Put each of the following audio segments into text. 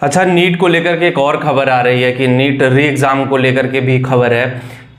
अच्छा, नीट को लेकर के एक और खबर आ रही है कि नीट री एग्ज़ाम को लेकर के भी खबर है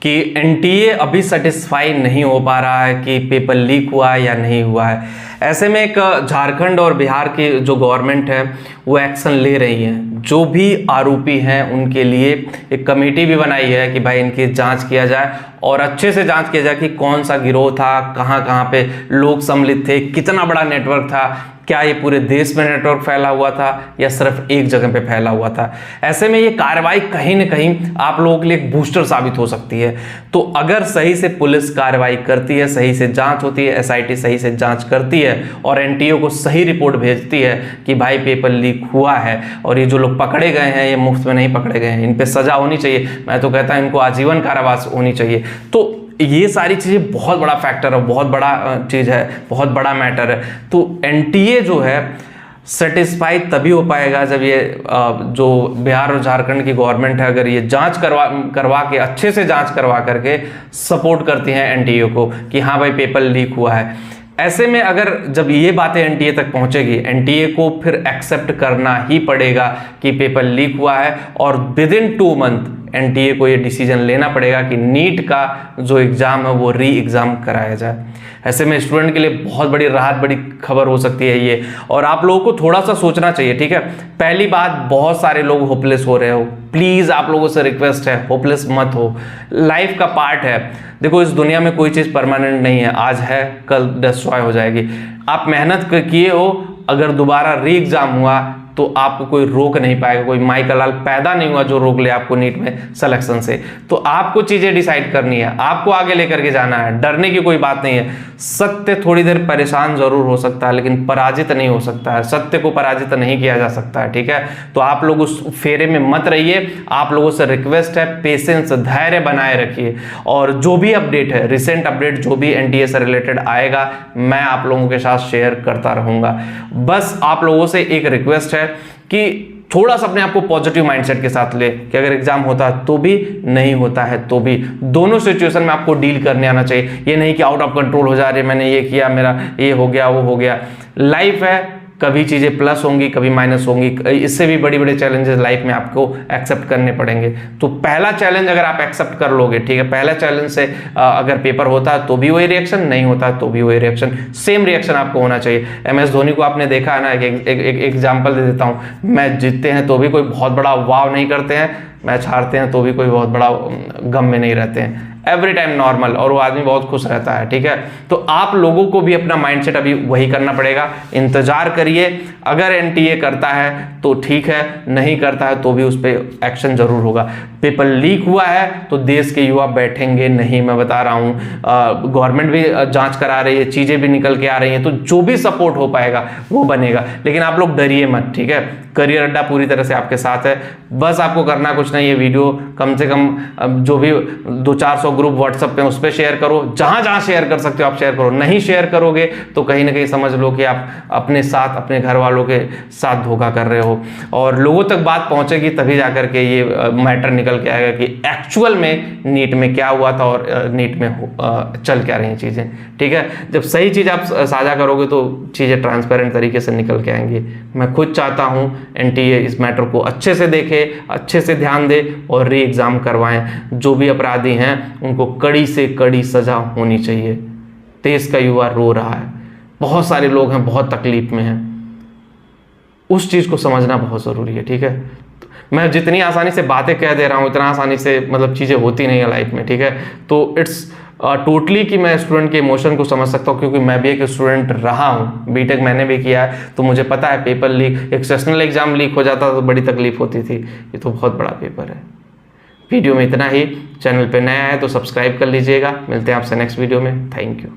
कि एनटीए अभी सेटिस्फाई नहीं हो पा रहा है कि पेपर लीक हुआ है या नहीं हुआ है। ऐसे में एक झारखंड और बिहार की जो गवर्नमेंट है वो एक्शन ले रही है। जो भी आरोपी हैं उनके लिए एक कमेटी भी बनाई है कि भाई इनकी जांच किया जाए और अच्छे से जांच किया जाए कि कौन सा गिरोह था, कहाँ कहाँ पे लोग सम्मिलित थे, कितना बड़ा नेटवर्क था, क्या ये पूरे देश में नेटवर्क फैला हुआ था या सिर्फ एक जगह पे फैला हुआ था। ऐसे में ये कार्रवाई कहीं ना कहीं आप लोगों के लिए एक बूस्टर साबित हो सकती है। तो अगर सही से पुलिस कार्रवाई करती है, सही से जांच होती है, एसआईटी सही से जांच करती है और एनटीए को सही रिपोर्ट भेजती है कि भाई पेपर लीक हुआ है और ये जो लोग पकड़े गए हैं ये मुफ्त में नहीं पकड़े गए हैं, इन पे सजा होनी चाहिए। मैं तो कहता हूं इनको आजीवन कारावास होनी चाहिए। तो ये सारी चीज़ें बहुत बड़ा फैक्टर है, बहुत बड़ा चीज़ है, बहुत बड़ा मैटर है। तो एनटीए जो है सेटिस्फाई तभी हो पाएगा जब ये जो बिहार और झारखंड की गवर्नमेंट है अगर ये जांच करवा के अच्छे से जांच करवा करके सपोर्ट करती हैं एनटीए को कि हाँ भाई पेपर लीक हुआ है। ऐसे में अगर जब ये बातें एनटीए तक पहुंचेगी, एनटीए को फिर एक्सेप्ट करना ही पड़ेगा कि पेपर लीक हुआ है और विद इन 2 मंथ एनटीए को ये डिसीजन लेना पड़ेगा कि नीट का जो एग्ज़ाम है वो री एग्ज़ाम कराया जाए। ऐसे में स्टूडेंट के लिए बहुत बड़ी राहत, बड़ी खबर हो सकती है ये। और आप लोगों को थोड़ा सा सोचना चाहिए, ठीक है। पहली बात, बहुत सारे लोग होपलेस हो रहे हो, प्लीज़ आप लोगों से रिक्वेस्ट है होपलेस मत हो। लाइफ का पार्ट है। देखो इस दुनिया में कोई चीज़ परमानेंट नहीं है, आज है कल डिस्ट्रॉय हो जाएगी। आप मेहनत किए हो, अगर दोबारा री एग्ज़ाम हुआ तो आपको कोई रोक नहीं पाएगा, कोई माई का लाल पैदा नहीं हुआ जो रोक ले आपको नीट में सिलेक्शन से। तो आपको चीज़ें डिसाइड करनी है, आपको आगे लेकर के जाना है, डरने की कोई बात नहीं है। सत्य थोड़ी देर परेशान जरूर हो सकता है लेकिन पराजित नहीं हो सकता है, सत्य को पराजित नहीं किया जा सकता है, ठीक है। तो आप लोग उस फेरे में मत रहिए। आप लोगों से रिक्वेस्ट है पेशेंस, धैर्य बनाए रखिए और जो भी अपडेट है, रिसेंट अपडेट जो भी एनटीए से रिलेटेड आएगा मैं आप लोगों के साथ शेयर करता रहूँगा। बस आप लोगों से एक रिक्वेस्ट है कि थोड़ा सा अपने आप को पॉजिटिव माइंडसेट के साथ ले कि अगर एग्जाम होता है तो भी, नहीं होता है तो भी, दोनों सिचुएशन में आपको डील करने आना चाहिए। ये नहीं कि आउट ऑफ कंट्रोल हो जा रहे, मैंने ये किया, मेरा ये हो गया, वो हो गया। लाइफ है, कभी चीज़ें प्लस होंगी, कभी माइनस होंगी। इससे भी बड़े बड़े चैलेंजेस लाइफ में आपको एक्सेप्ट करने पड़ेंगे। तो पहला चैलेंज अगर आप एक्सेप्ट कर लोगे, ठीक है, पहला चैलेंज से अगर पेपर होता है तो भी वही रिएक्शन, नहीं होता है तो भी वही रिएक्शन, सेम रिएक्शन आपको होना चाहिए। MS धोनी को आपने देखा है ना, एक एग्जाम्पल दे देता हूँ। मैच जीतते हैं तो भी कोई बहुत बड़ा वाव नहीं करते हैं, मैच हारते हैं तो भी कोई बहुत बड़ा गम में नहीं रहते हैं, एवरी टाइम नॉर्मल, और वो आदमी बहुत खुश रहता है, ठीक है। तो आप लोगों को भी अपना माइंडसेट अभी वही करना पड़ेगा। इंतजार करिए, अगर एनटीए करता है तो ठीक है, नहीं करता है तो भी उस पर एक्शन जरूर होगा। पेपर लीक हुआ है तो देश के युवा बैठेंगे नहीं, मैं बता रहा हूँ। गवर्नमेंट भी जांच करा रही है, चीज़ें भी निकल के आ रही हैं, तो जो भी सपोर्ट हो पाएगा वो बनेगा। लेकिन आप लोग डरिए मत, ठीक है। करियर अड्डा पूरी तरह से आपके साथ है। बस आपको करना कुछ नहीं, ये वीडियो कम से कम जो भी 200-400 ग्रुप व्हाट्सएप पे उस पर शेयर करो, जहां जहां शेयर कर सकते हो आप शेयर करो। नहीं शेयर करोगे तो कहीं ना कहीं समझ लो कि आप अपने साथ, अपने घर वालों के साथ धोखा कर रहे हो। और लोगों तक बात पहुंचेगी तभी जाकर के ये मैटर निकल के आएगा कि एक्चुअल में नीट में क्या हुआ था और नीट में चल क्या रही चीजें, ठीक है। जब सही चीज आप साझा करोगे तो चीजें ट्रांसपेरेंट तरीके से निकल के आएंगी। मैं खुद चाहता हूं एनटीए इस मैटर को अच्छे से देखे, अच्छे से ध्यान दे और री एग्जाम करवाएं। जो भी अपराधी हैं उनको कड़ी से कड़ी सजा होनी चाहिए। देश का युवा रो रहा है, बहुत सारे लोग हैं बहुत तकलीफ में हैं, उस चीज को समझना बहुत जरूरी है, ठीक है। मैं जितनी आसानी से बातें कह दे रहा हूं इतना आसानी से मतलब चीजें होती नहीं है लाइफ में, ठीक है। तो इट्स टोटली कि मैं स्टूडेंट के इमोशन को समझ सकता हूँ क्योंकि मैं भी एक स्टूडेंट रहा हूँ, बीटेक मैंने भी किया है, तो मुझे पता है पेपर लीक, एक सेशनल एग्जाम लीक हो जाता तो बड़ी तकलीफ होती थी। ये तो बहुत बड़ा पेपर है। वीडियो में इतना ही। चैनल पे नया है तो सब्सक्राइब कर लीजिएगा। मिलते हैं आपसे नेक्स्ट वीडियो में। Thank you.